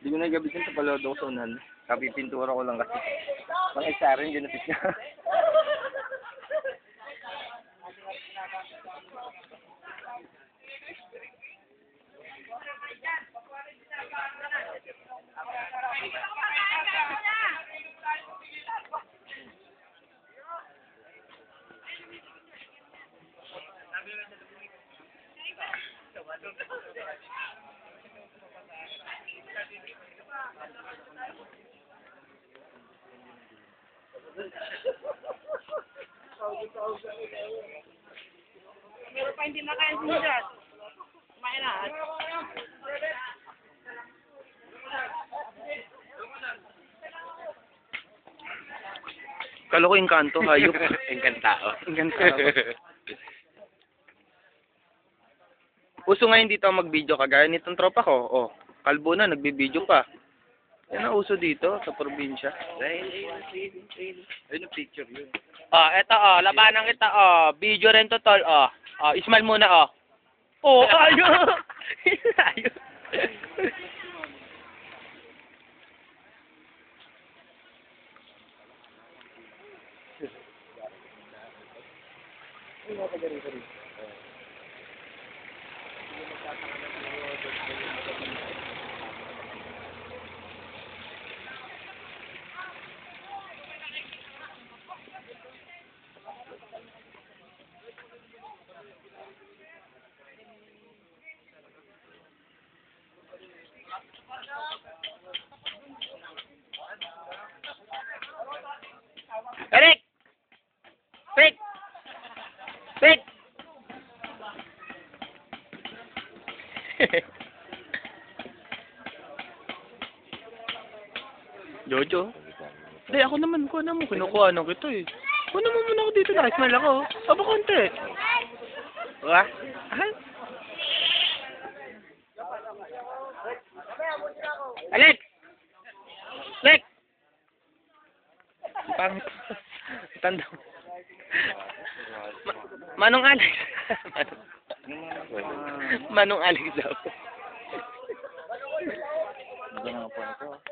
Hindi ko nagabitin sa palodo ko sa unan. Kapipintura ko lang kasi. Pang isa rin, ginapit niya. Meron pa hindi nakain mo dyan. Kumain na. Kala ko engkanto, hayop. Engkantao. Engkantao. Uso ngayon dito mag-video kagaya nitong tropa ko. Oh, kalbo na, nagbibideo pa. Yan ang uso dito sa probinsya. Ayun ang picture yun. Oh, eto labanan kita video rin to tol smile muna ayo. Ayo. Eric! Rick! Rick! Jojo? Hindi, ako naman, kinukuha na kita eh. Kuha naman muna ako dito, nakismile ako. Aba konti. Wah? Alex! Rick! Pangit. Tanda. Manong Alex. Manong Alex daw. Hindi na nga po ito.